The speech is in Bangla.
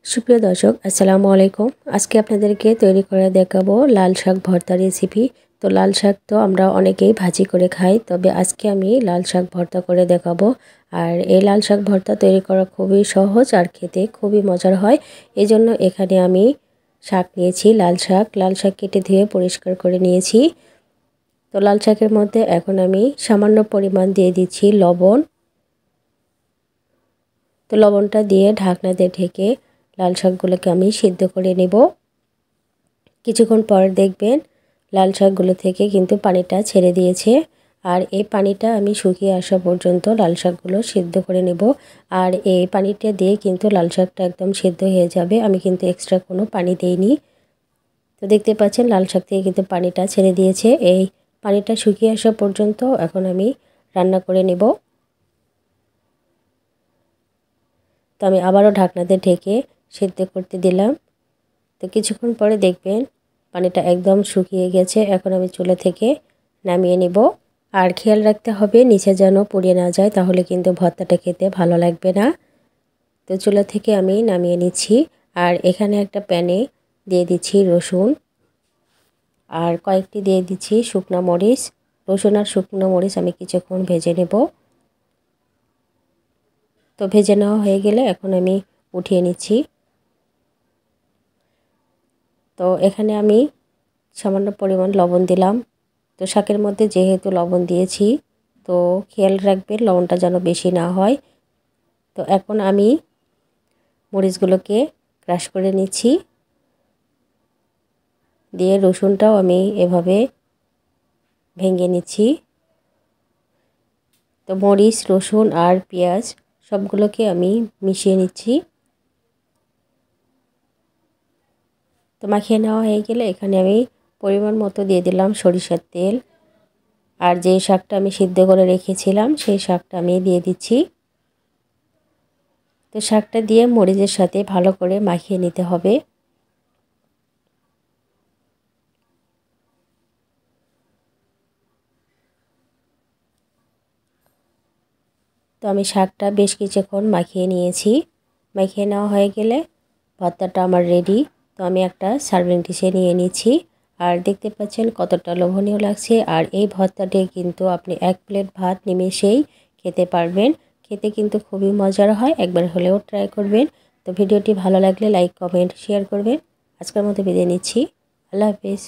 সুপ্রিয় দর্শক আসসালামু আলাইকুম। আজকে আপনাদেরকে তৈরি করে দেখাবো লাল শাক ভর্তা রেসিপি। তো লাল শাক তো আমরা অনেকেই ভাজি করে খাই, তবে আজকে আমি লাল শাক ভর্তা করে দেখাবো। আর এই লাল শাক ভর্তা তৈরি করা খুবই সহজ আর খেতে খুবই মজার হয়। এই জন্য এখানে আমি শাক নিয়েছি, লাল শাক কেটে ধুয়ে পরিষ্কার করে নিয়েছি। তো লাল শাকের মধ্যে এখন আমি সামান্য পরিমাণ দিয়ে দিচ্ছি লবণ। তো লবণটা দিয়ে ঢাকনা দিয়ে ঢেকে লাল শাকগুলোকে আমি সিদ্ধ করে নেব। কিছুক্ষণ পর দেখবেন লাল শাকগুলো থেকে কিন্তু পানিটা ছেড়ে দিয়েছে। আর এই পানিটা আমি শুকিয়ে আসা পর্যন্ত লাল শাকগুলো সিদ্ধ করে নেব। আর এই পানিটা দিয়ে কিন্তু লাল শাকটা একদম সিদ্ধ হয়ে যাবে। আমি কিন্তু এক্সট্রা কোনো পানি দেইনি। তো দেখতে পাচ্ছেন লাল শাক থেকে কিন্তু পানিটা ছেড়ে দিয়েছে। এই পানিটা শুকিয়ে আসা পর্যন্ত এখন আমি রান্না করে নেব। তো আমি আবারও ঢাকনা দিয়ে ঢেকে সিদ্ধ করতে দিলাম। তো কিছুক্ষণ পরে দেখবেন পানিটা একদম শুকিয়ে গেছে। এখন আমি চুলা থেকে নামিয়ে নেব। আর খেয়াল রাখতে হবে নিচে যেন পুড়িয়ে না যায়, তাহলে কিন্তু ভর্তাটা খেতে ভালো লাগবে না। তো চুলা থেকে আমি নামিয়ে নিচ্ছি। আর এখানে একটা প্যানে দিয়ে দিচ্ছি রসুন, আর কয়েকটি দিয়ে দিচ্ছি শুকনো মরিচ। রসুন আর শুকনো মরিচ আমি কিছুক্ষণ ভেজে নেব। তো ভেজে নেওয়া হয়ে গেলে এখন আমি উঠিয়ে নিচ্ছি। তো এখানে আমি সামান্য পরিমাণ লবণ দিলাম। তো শাকের মধ্যে যেহেতু লবণ দিয়েছি, তো খেয়াল রাখবেন লবণটা যেন বেশি না হয়। তো এখন আমি মরিচগুলোকে ক্রাশ করে নিচ্ছি। দিয়ে রসুনটাও আমি এভাবে ভেঙে নিচ্ছি। তো মরিচ, রসুন আর পেঁয়াজ সবগুলোকে আমি মিশিয়ে নিচ্ছি। তো মাখিয়ে নেওয়া হয়ে গেলে এখানে আমি পরিমাণ মতো দিয়ে দিলাম সরিষার তেল। আর যে শাকটা আমি সিদ্ধ করে রেখেছিলাম সেই শাকটা আমি দিয়ে দিচ্ছি। তো শাকটা দিয়ে মরিচের সাথে ভালো করে মাখিয়ে নিতে হবে। তো আমি শাকটা বেশ কিছুক্ষণ মাখিয়ে নিয়েছি। মাখিয়ে নেওয়া হয়ে গেলে ভর্তাটা আমার রেডি। তো আমি একটা সার্ভিং ডিশে নিয়ে নিচ্ছি। আর দেখতে পাচ্ছেন কতটা লোভনীয় লাগছে। আর এই ভর্তাটি কিন্তু আপনি এক প্লেট ভাত নিমেষেই খেতে পারবেন। খেতে কিন্তু খুবই মজার হয়, একবার হলেও ট্রাই করবেন। তো ভিডিওটি ভালো লাগলে লাইক, কমেন্ট, শেয়ার করবেন। আজকের মতো বিদায় নিচ্ছি। আল্লাহ হাফেজ।